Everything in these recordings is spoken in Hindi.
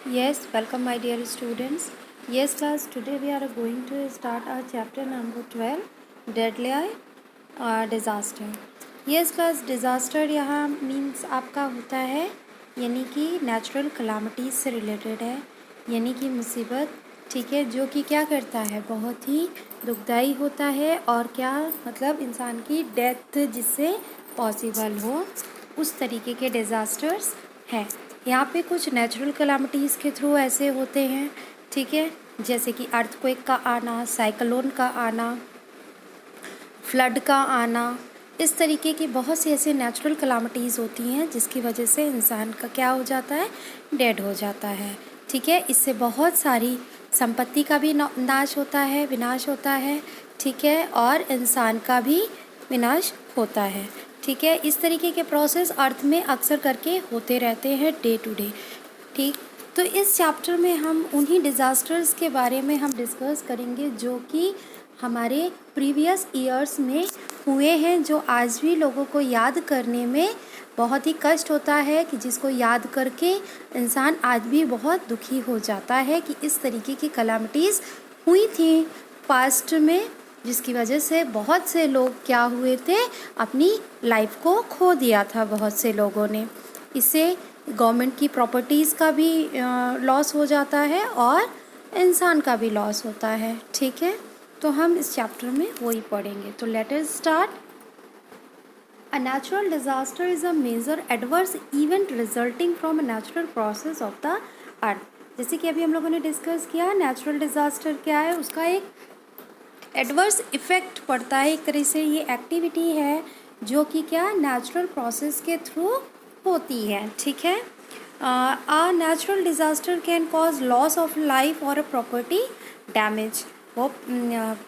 Yes, welcome my dear students. Yes class, today we are going to start our chapter number 12, Deadly Disaster. Yes class, disaster यहाँ मीन्स आपका होता है यानी कि नेचुरल कलामिटीज़ से रिलेटेड है, यानी कि मुसीबत, ठीक है, जो कि क्या करता है, बहुत ही दुखदाई होता है और क्या मतलब इंसान की डेथ जिससे पॉसिबल हो, उस तरीके के डिज़ास्टर्स हैं। यहाँ पे कुछ नेचुरल कलामिटीज़ के थ्रू ऐसे होते हैं, ठीक है, जैसे कि अर्थक्वेक का आना, साइक्लोन का आना, फ्लड का आना, इस तरीके की बहुत सी ऐसे नेचुरल कलामिटीज़ होती हैं जिसकी वजह से इंसान का क्या हो जाता है, डेड हो जाता है, ठीक है। इससे बहुत सारी संपत्ति का भी नाश होता है, विनाश होता है, ठीक है, और इंसान का भी विनाश होता है, ठीक है। इस तरीके के प्रोसेस अर्थ में अक्सर करके होते रहते हैं डे टू डे, ठीक। तो इस चैप्टर में हम उन्हीं डिज़ास्टर्स के बारे में हम डिस्कस करेंगे जो कि हमारे प्रीवियस ईयर्स में हुए हैं, जो आज भी लोगों को याद करने में बहुत ही कष्ट होता है, कि जिसको याद करके इंसान आज भी बहुत दुखी हो जाता है कि इस तरीके की कलामिटीज़ हुई थी पास्ट में, जिसकी वजह से बहुत से लोग क्या हुए थे, अपनी लाइफ को खो दिया था बहुत से लोगों ने। इससे गवर्नमेंट की प्रॉपर्टीज़ का भी लॉस हो जाता है और इंसान का भी लॉस होता है, ठीक है। तो हम इस चैप्टर में वही पढ़ेंगे। तो let us start. A natural disaster is a major adverse event resulting from a natural process of the earth. जैसे कि अभी हम लोगों ने डिस्कस किया, नेचुरल डिज़ास्टर क्या है, उसका एक एडवर्स इफ़ेक्ट पड़ता है, एक तरह से ये एक्टिविटी है जो कि क्या नेचुरल प्रोसेस के थ्रू होती है, ठीक है। A natural disaster can cause loss of life और अ प्रॉपर्टी डैमेज। वो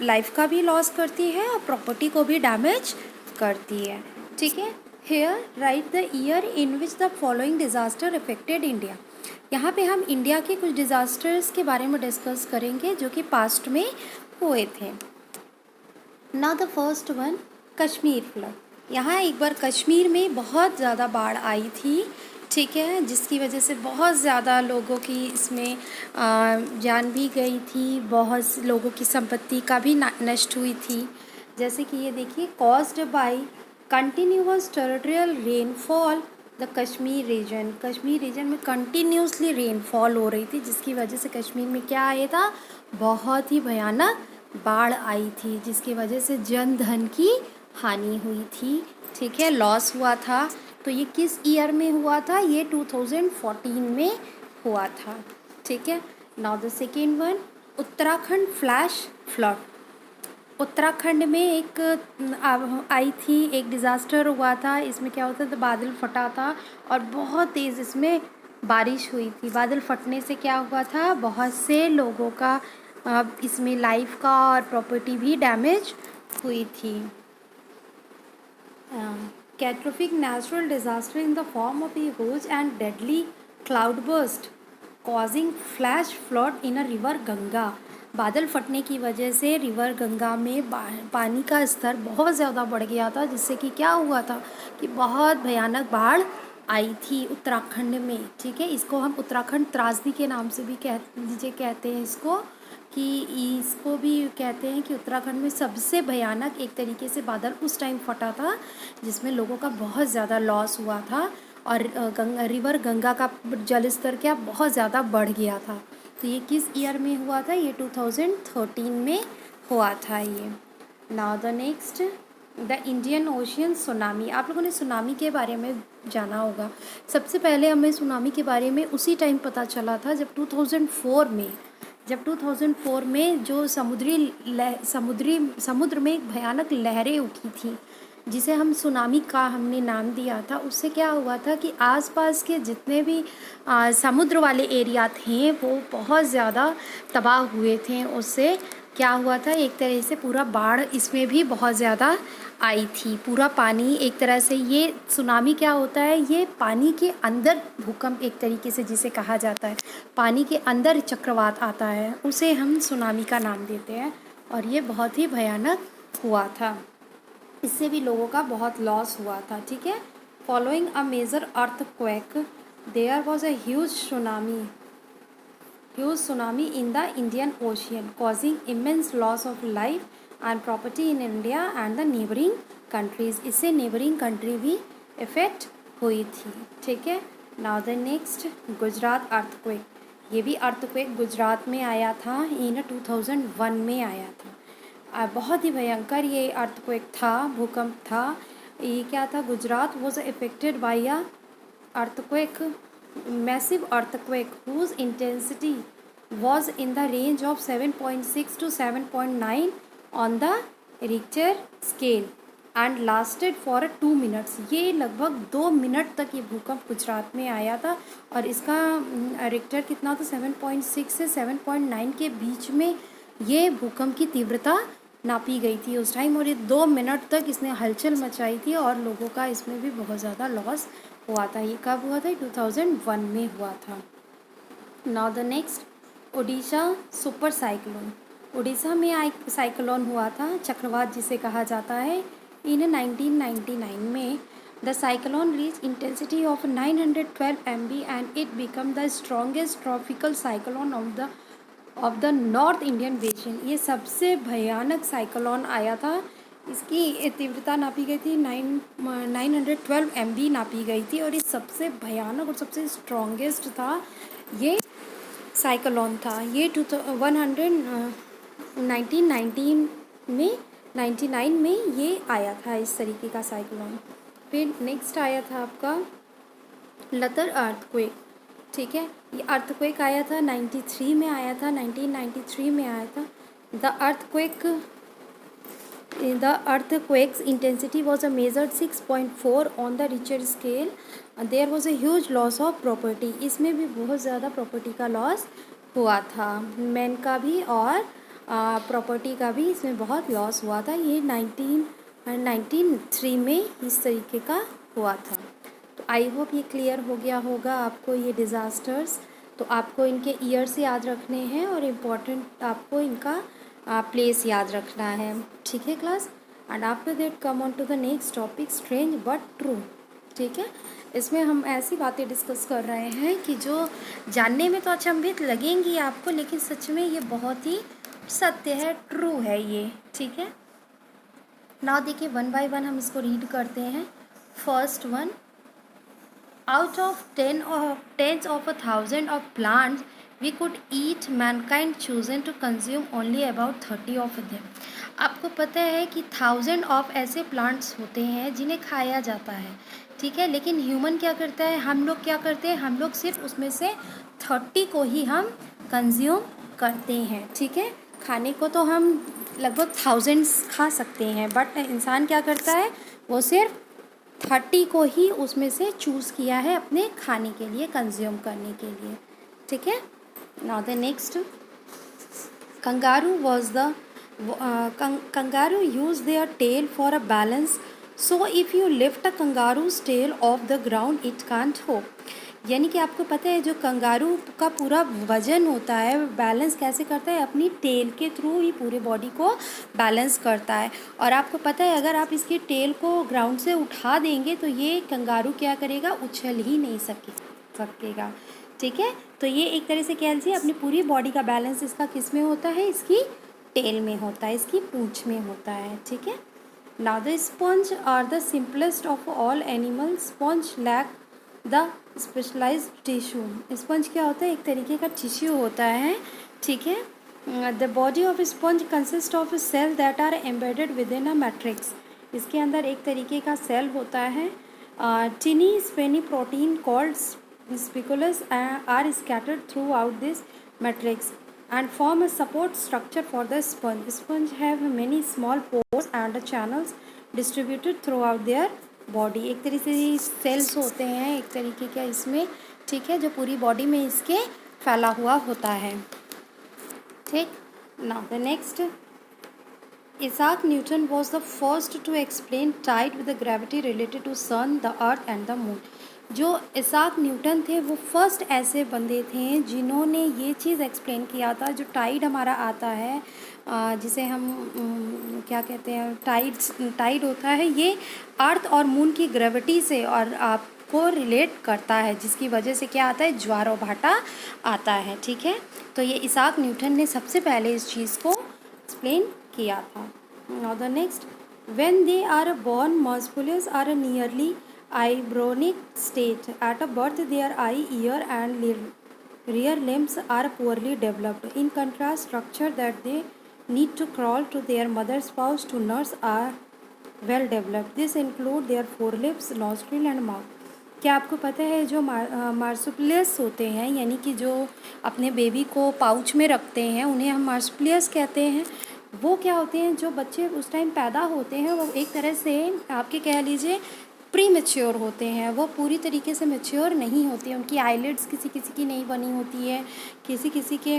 लाइफ का भी लॉस करती है और प्रॉपर्टी को भी डैमेज करती है, ठीक है। Here write the year in which the following disaster affected India. यहाँ पे हम इंडिया के कुछ डिज़ास्टर्स के बारे में डिस्कस करेंगे जो कि पास्ट में हुए थे। Now the first one, Kashmir flood. यहाँ एक बार कश्मीर में बहुत ज़्यादा बाढ़ आई थी, ठीक है, जिसकी वजह से बहुत ज़्यादा लोगों की इसमें जान भी गई थी, बहुत से लोगों की संपत्ति का भी नष्ट हुई थी। जैसे कि ये देखिए, caused by continuous territorial rainfall the Kashmir region में कंटिन्यूसली रेनफॉल हो रही थी, जिसकी वजह से कश्मीर में क्या आया था, बहुत ही भयानक बाढ़ आई थी, जिसकी वजह से जन धन की हानि हुई थी, ठीक है, लॉस हुआ था। तो ये किस ईयर में हुआ था, ये 2014 में हुआ था, ठीक है। Now the second one, Uttarakhand flash flood. Uttarakhand में एक आई थी, एक डिज़ास्टर हुआ था। इसमें क्या होता था, बादल फटा था और बहुत तेज़ इसमें बारिश हुई थी। बादल फटने से क्या हुआ था, बहुत से लोगों का इसमें लाइफ का और प्रॉपर्टी भी डैमेज हुई थी। Catastrophic natural disaster in the form of a huge and deadly cloud burst causing flash flood in a river Ganga. बादल फटने की वजह से रिवर गंगा में पानी का स्तर बहुत ज़्यादा बढ़ गया था, जिससे कि क्या हुआ था कि बहुत भयानक बाढ़ आई थी उत्तराखंड में, ठीक है। इसको हम उत्तराखंड त्रासदी के नाम से भी कहते हैं इसको, कि इसको भी कहते हैं कि उत्तराखंड में सबसे भयानक एक तरीके से बादल उस टाइम फटा था, जिसमें लोगों का बहुत ज़्यादा लॉस हुआ था और रिवर गंगा का जल स्तर क्या बहुत ज़्यादा बढ़ गया था। तो ये किस ईयर में हुआ था, ये 2013 में हुआ था ये। Now the next, the Indian ocean tsunami. आप लोगों ने सुनामी के बारे में जाना होगा। सबसे पहले हमें सुनामी के बारे में उसी टाइम पता चला था जब 2004 में जो समुद्र में एक भयानक लहरें उठी थी, जिसे हम सुनामी का हमने नाम दिया था। उससे क्या हुआ था कि आसपास के जितने भी समुद्र वाले एरिया थे वो बहुत ज़्यादा तबाह हुए थे। उससे क्या हुआ था, एक तरह से पूरा बाढ़ इसमें भी बहुत ज़्यादा आई थी, पूरा पानी एक तरह से। ये सुनामी क्या होता है, ये पानी के अंदर भूकंप एक तरीके से जिसे कहा जाता है, पानी के अंदर चक्रवात आता है, उसे हम सुनामी का नाम देते हैं। और ये बहुत ही भयानक हुआ था, इससे भी लोगों का बहुत लॉस हुआ था, ठीक है। Following a major earthquake there was a huge tsunami huge tsunami in the Indian Ocean, causing immense loss of life and property in India and the neighboring countries. इससे neighboring country भी affect हुई थी, ठीक है। Now the next, Gujarat earthquake. ये भी earthquake गुजरात में आया था, इन 2001 में आया था। बहुत ही भयंकर ये earthquake था, भूकंप था। ये क्या था, Gujarat was affected by a earthquake, massive earthquake whose intensity was in the range of 7.6 to 7.9 on the Richter scale and lasted for 2 minutes. ये लगभग 2 मिनट तक ये भूकंप गुजरात में आया था और इसका रिक्टर कितना था, 7.6 से 7.9 के बीच में ये भूकंप की तीव्रता नापी गई थी उस टाइम, और ये 2 मिनट तक इसने हलचल मचाई थी और लोगों का इसमें भी बहुत ज़्यादा लॉस हुआ था। ये कब हुआ था, 2001 में हुआ था। Now the next, Odisha super cyclone. Orissa में एक साइक्लोन हुआ था, चक्रवात जिसे कहा जाता है, इन 1999 में। The cyclone reach intensity of 912 MB and it become the strongest tropical cyclone of the north Indian basin. ये सबसे भयानक साइक्लोन आया था, इसकी तीव्रता नापी गई थी 912 MB नापी गई थी, और ये सबसे भयानक और सबसे स्ट्रॉन्गेस्ट था ये साइक्लोन था। ये 1919 में 99 में ये आया था इस तरीके का साइक्लोन। फिर नेक्स्ट आया था आपका लतर अर्थक्वेक, ठीक है। ये अर्थक्वेक आया था 93 में आया था, 1993 में आया था। The earthquake's intensity was measured 6.4 on the Richter scale. There was a huge loss of property. इसमें भी बहुत ज़्यादा प्रॉपर्टी का लॉस हुआ था, मैन का भी और प्रॉपर्टी का भी इसमें बहुत लॉस हुआ था। ये 1993 में इस तरीके का हुआ था। तो आई होप ये क्लियर हो गया होगा आपको ये डिज़ास्टर्स। तो आपको इनके ईयर्स याद रखने हैं और इम्पॉर्टेंट आपको इनका प्लेस याद रखना है, ठीक है class. And after that come on to the next topic, strange but true, ठीक है। इसमें हम ऐसी बातें डिस्कस कर रहे हैं कि जो जानने में तो अचंभित लगेंगी आपको, लेकिन सच में ये बहुत ही सत्य है, ट्रू है ये, ठीक है। नाउ देखिए वन बाय वन हम इसको रीड करते हैं। First one, out of tens of a thousand of plants we could eat, mankind chosen to consume only about 30 of them. आपको पता है कि 1000 ऑफ ऐसे प्लांट्स होते हैं जिन्हें खाया जाता है, ठीक है, लेकिन ह्यूमन क्या करता है, हम लोग क्या करते हैं, हम लोग सिर्फ उसमें से 30 को ही हम कंज्यूम करते हैं, ठीक है। खाने को तो हम लगभग 1000 खा सकते हैं, बट इंसान क्या करता है, वो सिर्फ 30 को ही उसमें से चूज़ किया है अपने खाने के लिए, कंज्यूम करने के लिए, ठीक है। Now the next, kangaroo was the kangaroo use their tail for a balance, so if you lift a kangaroo's tail off the ground it can't hop. यानी कि आपको पता है जो कंगारू का पूरा वजन होता है, बैलेंस कैसे करता है, अपनी टेल के थ्रू ही पूरे बॉडी को बैलेंस करता है। और आपको पता है अगर आप इसकी टेल को ग्राउंड से उठा देंगे तो ये कंगारू क्या करेगा, उछल ही नहीं सकेगा, ठीक है। तो ये एक तरह से कह लीजिए अपनी पूरी बॉडी का बैलेंस इसका किस में होता है, इसकी टेल में होता है, इसकी पूंछ में होता है, ठीक है। Now the sponge are the simplest of all animals, sponge lack the specialised tissue. Sponge क्या होता है, एक तरीके का टिश्यू होता है, ठीक है। The body of sponge consist of cell that are embedded within a matrix. इसके अंदर एक तरीके का सेल होता है, tiny spiny protein called spicules are scattered throughout this matrix and form a support structure for the sponge. Sponge have many small pores and channels distributed throughout their body. एक तरीके से सेल्स होते हैं एक तरीके का इसमें, ठीक है, जो पूरी बॉडी में इसके फैला हुआ होता है, ठीक। Now the next, Isaac Newton was the first to explain tide with the gravity related to sun, the earth and the moon. जो इसाक न्यूटन थे वो फर्स्ट ऐसे बंदे थे जिन्होंने ये चीज़ एक्सप्लेन किया था, जो टाइड हमारा आता है, जिसे हम क्या कहते हैं, टाइड होता है, ये अर्थ और मून की ग्रेविटी से और आप को रिलेट करता है, जिसकी वजह से क्या आता है, ज्वार और भाटा आता है। ठीक है, तो ये इसाक न्यूटन ने सबसे पहले इस चीज़ को एक्सप्लेन किया था। Now the next, when they are born मॉस्कुलस are nearly embryonic state, at a birth their eye, ear and rear limbs are poorly developed. In contrast, structure that they need to crawl to their mother's pouch to nurse are well developed. This include their forelips, nostril and mouth. क्या आपको पता है जो मार्सुपिलियस होते हैं, यानी कि जो अपने बेबी को पाउच में रखते हैं, उन्हें हम मार्सुपिलियस कहते हैं। वो क्या होते हैं, जो बच्चे उस टाइम पैदा होते हैं वो एक तरह से आपके कह लीजिए प्री मैच्योर होते हैं, वो पूरी तरीके से मैच्योर नहीं होती हैं। उनकी आईलिड्स किसी किसी की नहीं बनी होती है, किसी किसी के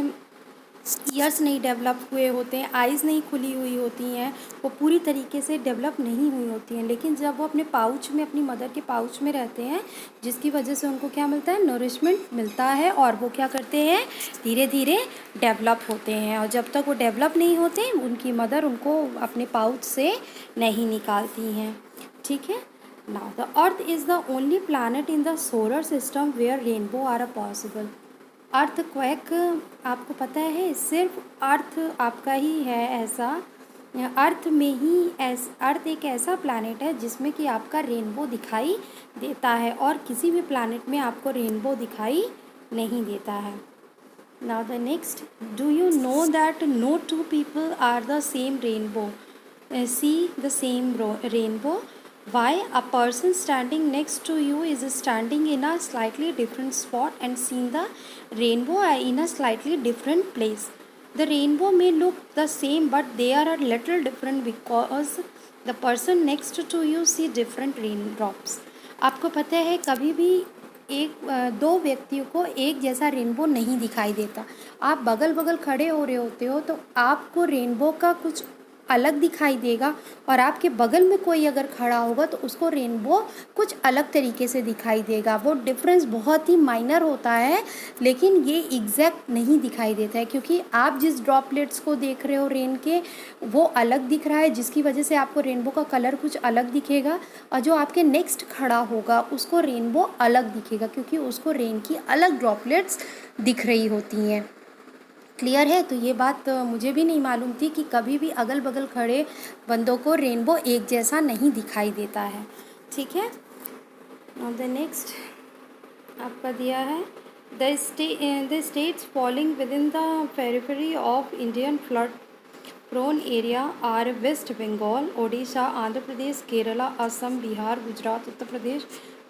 ईयर्स नहीं डेवलप हुए होते हैं, आइज़ नहीं खुली हुई होती हैं, वो पूरी तरीके से डेवलप नहीं हुई होती हैं। लेकिन जब वो अपने पाउच में, अपनी मदर के पाउच में रहते हैं, जिसकी वजह से उनको क्या मिलता है, नरिशमेंट मिलता है, और वो क्या करते हैं, धीरे धीरे डेवलप होते हैं। और जब तक वो डेवलप नहीं होते, उनकी मदर उनको अपने पाउच से नहीं निकालती हैं। ठीक है, now the earth is the only planet in the solar system where rainbow are possible. Earthquake आपको पता है, सिर्फ अर्थ आपका ही है ऐसा, अर्थ में ही अर्थ एक ऐसा प्लैनेट है जिसमें कि आपका रेनबो दिखाई देता है, और किसी भी प्लैनेट में आपको रेनबो दिखाई नहीं देता है। Now the next, do you know that no two people are the same rainbow, see the same rainbow? Why? A person standing next to you is standing in a slightly different spot and seeing the rainbow in a slightly different place. The rainbow may look the same, but they are a little different because the person next to you see different raindrops. आपको पता है कभी भी दो व्यक्तियों को एक जैसा रेनबो नहीं दिखाई देता। आप बगल बगल खड़े हो रहे होते हो तो आपको रेनबो का कुछ अलग दिखाई देगा, और आपके बगल में कोई अगर खड़ा होगा तो उसको रेनबो कुछ अलग तरीके से दिखाई देगा। वो डिफरेंस बहुत ही माइनर होता है, लेकिन ये एग्जैक्ट नहीं दिखाई देता है, क्योंकि आप जिस ड्रॉपलेट्स को देख रहे हो रेन के, वो अलग दिख रहा है, जिसकी वजह से आपको रेनबो का कलर कुछ अलग दिखेगा, और जो आपके नेक्स्ट खड़ा होगा उसको रेनबो अलग दिखेगा, क्योंकि उसको रेन की अलग ड्रॉपलेट्स दिख रही होती हैं। क्लियर है? तो ये बात मुझे भी नहीं मालूम थी कि कभी भी अगल बगल खड़े बंदों को रेनबो एक जैसा नहीं दिखाई देता है। ठीक है, नाउ द नेक्स्ट आपका दिया है, the states falling within the periphery of Indian flood prone area are West Bengal, Odisha, Andhra Pradesh, Kerala, Assam, Bihar, Gujarat, Uttar Pradesh,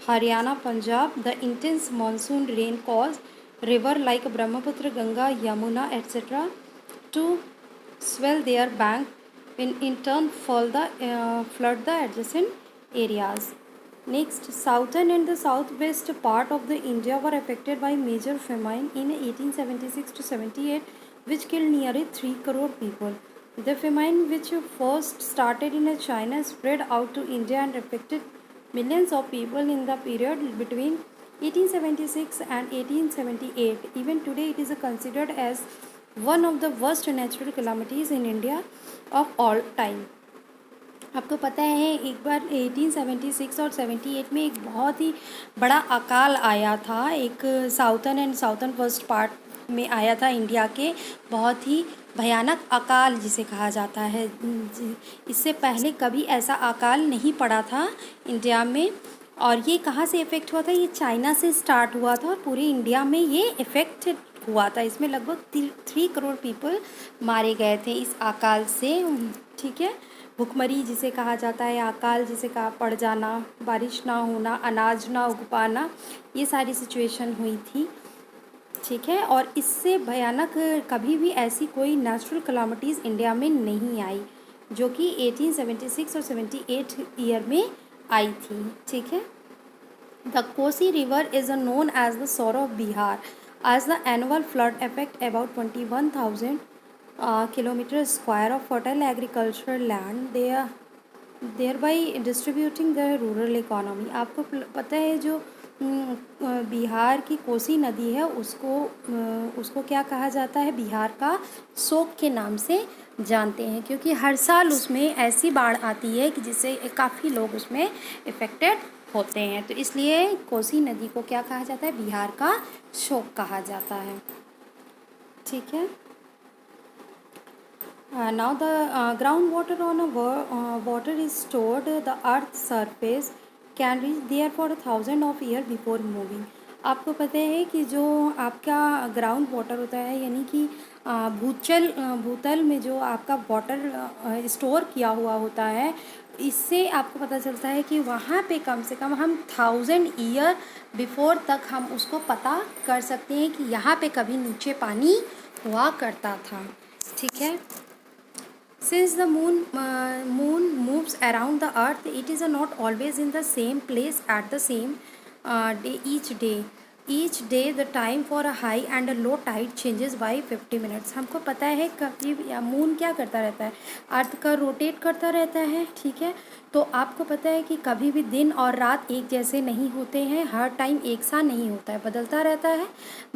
Haryana, Punjab. The intense monsoon rain cause river like Brahmaputra, Ganga, Yamuna, etc. to swell their bank, in turn flood the adjacent areas. Next, southern and the southwest part of the India were affected by major famine in 1876 to 78, which killed nearly 3 crore people. The famine, which first started in China, spread out to India and affected millions of people in the period between 1876 and 1878. Even today it is considered as one of the worst natural calamities in India of all time. आपको पता है एक बार 1876 और 78 में एक बहुत ही बड़ा अकाल आया था, एक साउथर्न वेस्ट पार्ट में आया था इंडिया के, बहुत ही भयानक अकाल जिसे कहा जाता है। इससे पहले कभी ऐसा अकाल नहीं पड़ा था इंडिया में। और ये कहाँ से इफ़ेक्ट हुआ था? ये चाइना से स्टार्ट हुआ था और पूरे इंडिया में ये इफ़ेक्ट हुआ था। इसमें लगभग 3 करोड़ पीपल मारे गए थे इस अकाल से। ठीक है, भुखमरी जिसे कहा जाता है, अकाल जिसे कहा पड़ जाना, बारिश ना होना, अनाज ना उग पाना, ये सारी सिचुएशन हुई थी। ठीक है, और इससे भयानक कभी भी ऐसी कोई नेचुरल कलामिटीज़ इंडिया में नहीं आई, जो कि 1876 और 78 ईयर में आई थी। ठीक है, the Kosi river is known as the sorrow of Bihar, as the annual flood affect about 21,000 kilometre square of fertile agricultural land, thereby distributing the rural economy. आपको पता है जो बिहार की कोसी नदी है उसको क्या कहा जाता है? बिहार का शोक के नाम से जानते हैं, क्योंकि हर साल उसमें ऐसी बाढ़ आती है कि जिससे काफ़ी लोग उसमें इफ़ेक्टेड होते हैं। तो इसलिए कोसी नदी को क्या कहा जाता है, बिहार का शोक कहा जाता है। ठीक है। Now the groundwater on a water is stored. The earth's surface can reach there for 1,000 of year before moving. आपको पता है कि जो आपका ग्राउंड वाटर होता है, यानी कि भूतल में जो आपका वाटर स्टोर किया हुआ होता है, इससे आपको पता चलता है कि वहाँ पे कम से कम हम 1,000 ईयर बिफोर तक हम उसको पता कर सकते हैं कि यहाँ पे कभी नीचे पानी हुआ करता था। ठीक है। Since the moon moves around the earth, it is not always in the same place at the same day each day. Each day the time for a high and a low tide changes by 50 minutes. हमको पता है कभी मून क्या करता रहता है, अर्थ का रोटेट करता रहता है। ठीक है। तो आपको पता है कि कभी भी दिन और रात एक जैसे नहीं होते हैं, हर टाइम एक सा नहीं होता है, बदलता रहता है।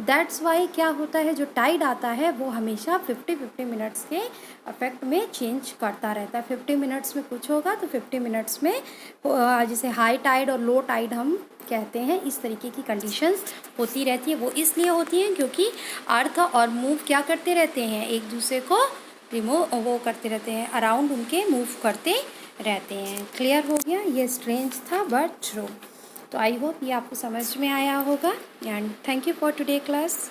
दैट्स वाई क्या होता है, जो टाइड आता है वो हमेशा 50 मिनट्स के अफेक्ट में चेंज करता रहता है। 50 मिनट्स में कुछ होगा तो 50 मिनट्स में जैसे हाई टाइड और लो टाइड हम कहते हैं, इस तरीके की कंडीशंस होती रहती है। वो इसलिए होती हैं क्योंकि अर्थ और मूव क्या करते रहते हैं, एक दूसरे को वो करते रहते हैं, अराउंड उनके मूव करते रहते हैं। क्लियर हो गया? ये स्ट्रेंज था बट ट्रू। तो आई होप ये आपको समझ में आया होगा। And thank you for today class.